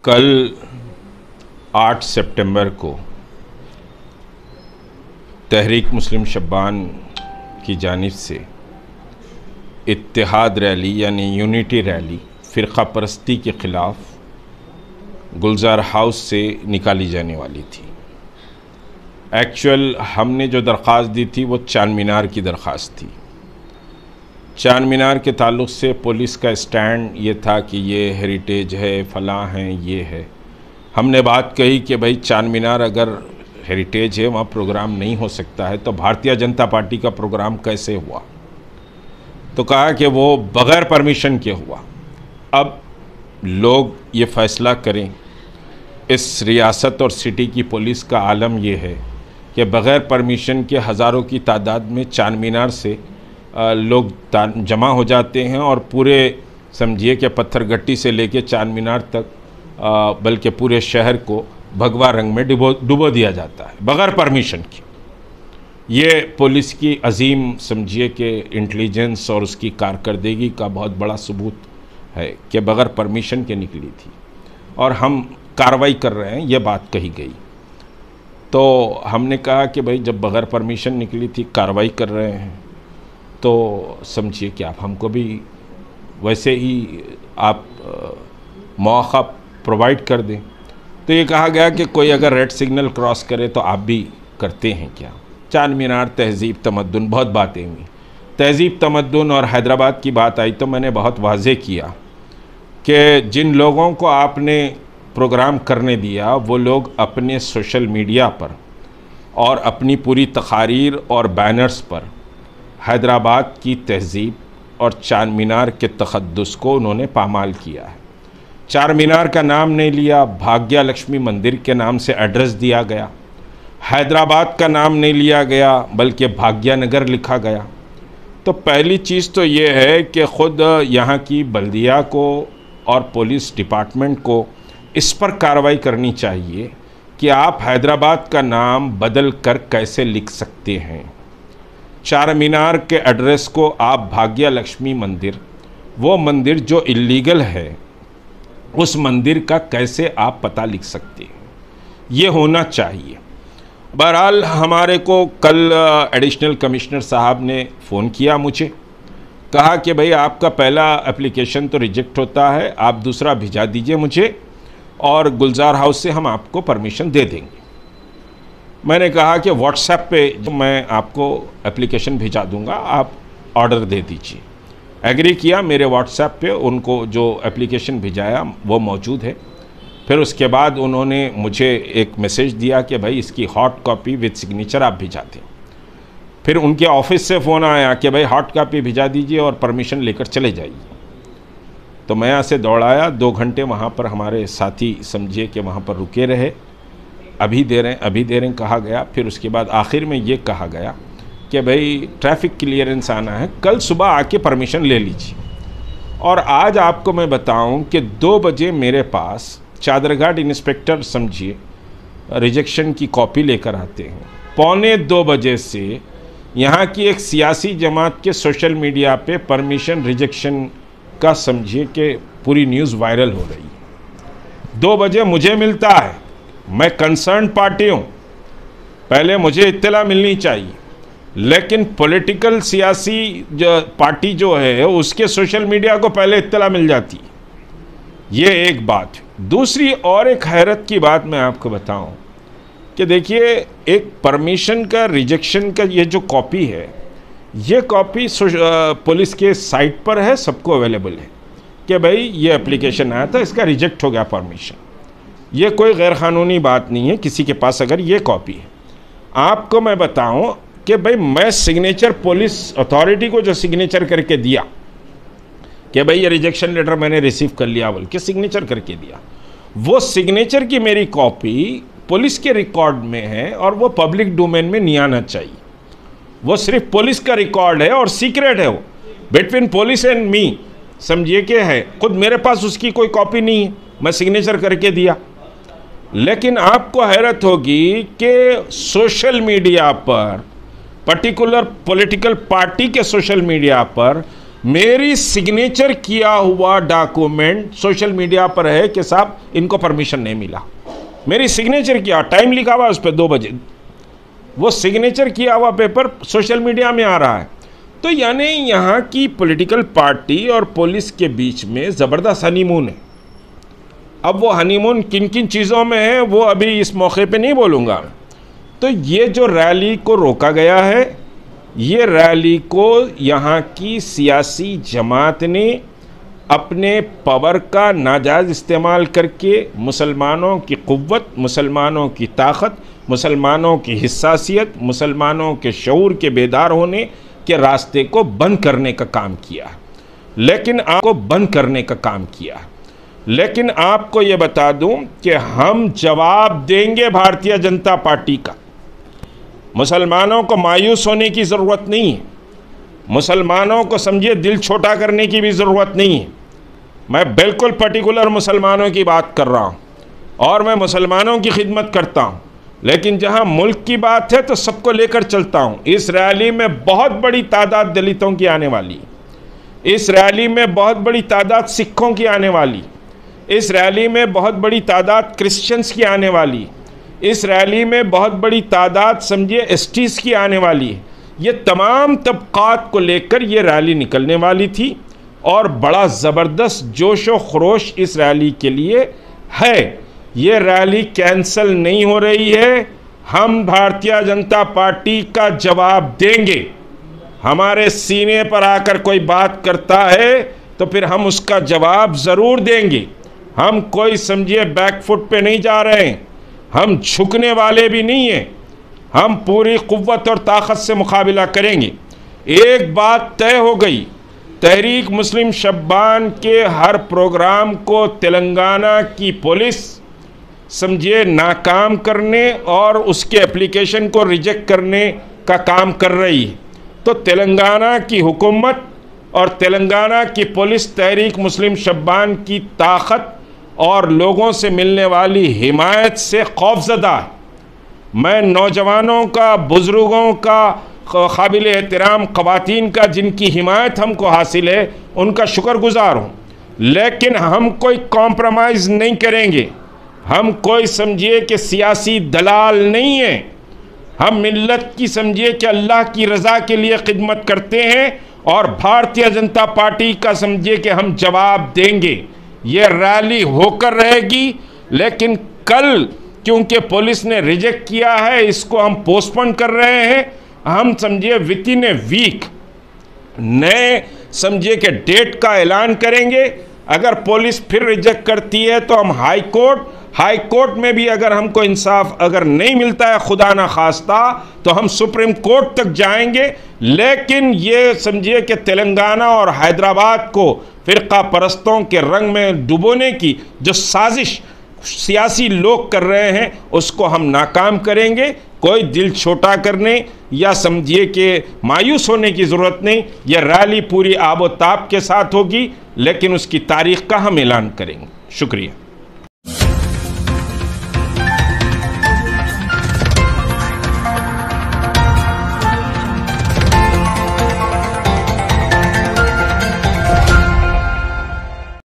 कल 8 सितंबर को तहरीक मुस्लिम शब्बान की जानिब से इत्तेहाद रैली यानी यूनिटी रैली फ़िरक़ा परस्ती के ख़िलाफ़ गुलजार हाउस से निकाली जाने वाली थी। एक्चुअल हमने जो दरख्वास्त दी थी वो चांद मीनार की दरख्वास्त थी। चांद मीनार के ताल्लुक़ से पुलिस का स्टैंड ये था कि ये हेरिटेज है, फ़लाँ हैं, ये है। हमने बात कही कि भाई चांद मीनार अगर हेरिटेज है, वहाँ प्रोग्राम नहीं हो सकता है, तो भारतीय जनता पार्टी का प्रोग्राम कैसे हुआ? तो कहा कि वो बग़ैर परमिशन के हुआ। अब लोग ये फ़ैसला करें। इस रियासत और सिटी की पुलिस का आलम ये है कि बग़ैर परमिशन के हज़ारों की तादाद में चांद मीनार से लोग जमा हो जाते हैं और पूरे समझिए कि पत्थरगट्टी से लेके चांद मीनार तक बल्कि पूरे शहर को भगवा रंग में डुबो दिया जाता है बग़ैर परमिशन के। ये पुलिस की अजीम समझिए कि इंटेलिजेंस और उसकी कारकर्दगी का बहुत बड़ा सबूत है कि बग़ैर परमिशन के निकली थी और हम कार्रवाई कर रहे हैं, ये बात कही गई। तो हमने कहा कि भाई जब बग़ैर परमिशन निकली थी, कार्रवाई कर रहे हैं, तो समझिए कि आप हमको भी वैसे ही आप मौका प्रोवाइड कर दें। तो ये कहा गया कि कोई अगर रेड सिग्नल क्रॉस करे तो आप भी करते हैं क्या? चांद मीनार, तहज़ीब, तमद्दुन, बहुत बातें हुई। तहज़ीब, तमद्दुन और हैदराबाद की बात आई तो मैंने बहुत वाज़े किया कि जिन लोगों को आपने प्रोग्राम करने दिया वो लोग अपने सोशल मीडिया पर और अपनी पूरी तकारीर और बैनर्स पर हैदराबाद की तहज़ीब और चांद मीनार के तक़द्दुस को उन्होंने पामाल किया है। चार मीनार का नाम नहीं लिया, भाग्य लक्ष्मी मंदिर के नाम से एड्रेस दिया गया। हैदराबाद का नाम नहीं लिया गया बल्कि भाग्यनगर लिखा गया। तो पहली चीज़ तो ये है कि ख़ुद यहाँ की बल्दिया को और पुलिस डिपार्टमेंट को इस पर कार्रवाई करनी चाहिए कि आप हैदराबाद का नाम बदल कर कैसे लिख सकते हैं। चार मीनार के एड्रेस को आप भाग्य लक्ष्मी मंदिर, वो मंदिर जो इल्लीगल है, उस मंदिर का कैसे आप पता लिख सकते हैं? ये होना चाहिए। बहरहाल हमारे को कल एडिशनल कमिश्नर साहब ने फ़ोन किया मुझे, कहा कि भाई आपका पहला एप्लीकेशन तो रिजेक्ट होता है, आप दूसरा भिजा दीजिए मुझे और गुलजार हाउस से हम आपको परमिशन दे देंगे। मैंने कहा कि व्हाट्सएप पे जो मैं आपको एप्लीकेशन भिजा दूंगा, आप ऑर्डर दे दीजिए। एग्री किया। मेरे व्हाट्सएप पे उनको जो एप्लीकेशन भिजाया वो मौजूद है। फिर उसके बाद उन्होंने मुझे एक मैसेज दिया कि भाई इसकी हॉट कॉपी विद सिग्नेचर आप भिजा दें। फिर उनके ऑफिस से फ़ोन आया कि भाई हॉट कॉपी भिजा दीजिए और परमिशन लेकर चले जाइए। तो मैं यहाँ से दौड़ाया, 2 घंटे वहाँ पर हमारे साथी समझिए कि वहाँ पर रुके रहे। अभी दे रहे हैं कहा गया। फिर उसके बाद आखिर में ये कहा गया कि भाई ट्रैफिक क्लियरेंस आना है, कल सुबह आके परमिशन ले लीजिए। और आज आपको मैं बताऊं कि 2 बजे मेरे पास चादरघाट इंस्पेक्टर समझिए रिजेक्शन की कॉपी लेकर आते हैं। 1:45 बजे से यहाँ की एक सियासी जमात के सोशल मीडिया पे परमिशन रिजेक्शन का समझिए कि पूरी न्यूज़ वायरल हो रही है। 2 बजे मुझे मिलता है, मैं कंसर्न पार्टी हूँ, पहले मुझे इत्तला मिलनी चाहिए। लेकिन पॉलिटिकल सियासी जो पार्टी जो है उसके सोशल मीडिया को पहले इत्तला मिल जाती है। ये एक बात। दूसरी और एक हैरत की बात मैं आपको बताऊं कि देखिए, एक परमिशन का रिजेक्शन का ये जो कॉपी है, ये कॉपी पुलिस के साइट पर है, सबको अवेलेबल है कि भाई ये एप्लीकेशन आया था, इसका रिजेक्ट हो गया परमिशन। ये कोई गैर कानूनी बात नहीं है किसी के पास अगर ये कॉपी है। आपको मैं बताऊं कि भाई मैं सिग्नेचर पुलिस अथॉरिटी को जो सिग्नेचर करके दिया कि भाई ये रिजेक्शन लेटर मैंने रिसीव कर लिया बोल के सिग्नेचर करके दिया, वो सिग्नेचर की मेरी कॉपी पुलिस के रिकॉर्ड में है और वो पब्लिक डोमेन में नहीं आना चाहिए। वो सिर्फ पुलिस का रिकॉर्ड है और सीक्रेट है, वो बिटवीन पुलिस एंड मी समझिए कि है। खुद मेरे पास उसकी कोई कॉपी नहीं है, मैं सिग्नेचर करके दिया। लेकिन आपको हैरत होगी कि सोशल मीडिया पर, पर्टिकुलर पॉलिटिकल पार्टी के सोशल मीडिया पर मेरी सिग्नेचर किया हुआ डॉक्यूमेंट सोशल मीडिया पर है कि साहब इनको परमिशन नहीं मिला। मेरी सिग्नेचर किया, टाइम लिखा हुआ उस पर 2 बजे, वो सिग्नेचर किया हुआ पेपर सोशल मीडिया में आ रहा है। तो यानी यहाँ की पॉलिटिकल पार्टी और पुलिस के बीच में ज़बरदस्त हनीमून है। अब वो हनीमून किन किन चीज़ों में है वो अभी इस मौके पे नहीं बोलूँगा। तो ये जो रैली को रोका गया है, ये रैली को यहाँ की सियासी जमात ने अपने पावर का नाजायज़ इस्तेमाल करके मुसलमानों की क़ुव्वत, मुसलमानों की ताकत, मुसलमानों की हिस्सासियत, मुसलमानों के शऊर के बेदार होने के रास्ते को बंद करने का काम किया। लेकिन आपको ये बता दूं कि हम जवाब देंगे भारतीय जनता पार्टी का। मुसलमानों को मायूस होने की ज़रूरत नहीं है, मुसलमानों को समझिए दिल छोटा करने की भी ज़रूरत नहीं है। मैं बिल्कुल पर्टिकुलर मुसलमानों की बात कर रहा हूँ और मैं मुसलमानों की खिदमत करता हूँ, लेकिन जहाँ मुल्क की बात है तो सबको लेकर चलता हूँ। इस रैली में बहुत बड़ी तादाद दलितों की आने वाली, इस रैली में बहुत बड़ी तादाद सिखों की आने वाली, इस रैली में बहुत बड़ी तादाद क्रिश्चियंस की आने वाली, इस रैली में बहुत बड़ी तादाद समझिए एसटीज़ की आने वाली है। ये तमाम तबक़ात को लेकर ये रैली निकलने वाली थी और बड़ा ज़बरदस्त जोश व खरोश इस रैली के लिए है। ये रैली कैंसल नहीं हो रही है। हम भारतीय जनता पार्टी का जवाब देंगे। हमारे सीने पर आकर कोई बात करता है तो फिर हम उसका जवाब ज़रूर देंगे। हम कोई समझिए बैकफुट पे नहीं जा रहे हैं, हम झुकने वाले भी नहीं हैं। हम पूरी क़ुव्वत और ताकत से मुकाबला करेंगे। एक बात तय हो गई, तहरीक मुस्लिम शब्बान के हर प्रोग्राम को तेलंगाना की पुलिस समझिए नाकाम करने और उसके एप्लीकेशन को रिजेक्ट करने का काम कर रही है। तो तेलंगाना की हुकूमत और तेलंगाना की पुलिस तहरीक मुस्लिम शब्बान की ताकत और लोगों से मिलने वाली हिमायत से खौफज़दा है। मैं नौजवानों का, बुज़ुर्गों का, काबिल एहतराम ख़वातीन का जिनकी हिमायत हमको हासिल है उनका शुक्रगुज़ार हूँ। लेकिन हम कोई कॉम्प्रोमाइज़ नहीं करेंगे। हम कोई समझिए कि सियासी दलाल नहीं हैं। हम मिल्लत की समझिए कि अल्लाह की रज़ा के लिए खिदमत करते हैं और भारतीय जनता पार्टी का समझिए कि हम जवाब देंगे। ये रैली होकर रहेगी, लेकिन कल क्योंकि पुलिस ने रिजेक्ट किया है इसको हम पोस्टपोन कर रहे हैं। हम समझिए विद इन ए वीक नए समझिए कि डेट का ऐलान करेंगे। अगर पुलिस फिर रिजेक्ट करती है तो हम हाई कोर्ट में भी अगर हमको इंसाफ अगर नहीं मिलता है खुदा ना खास्ता तो हम सुप्रीम कोर्ट तक जाएंगे। लेकिन ये समझिए कि तेलंगाना और हैदराबाद को फ़िरका परस्तों के रंग में डुबोने की जो साजिश सियासी लोग कर रहे हैं उसको हम नाकाम करेंगे। कोई दिल छोटा करने या समझिए कि मायूस होने की ज़रूरत नहीं। यह रैली पूरी आबोताब के साथ होगी, लेकिन उसकी तारीख़ का हम ऐलान करेंगे। शुक्रिया।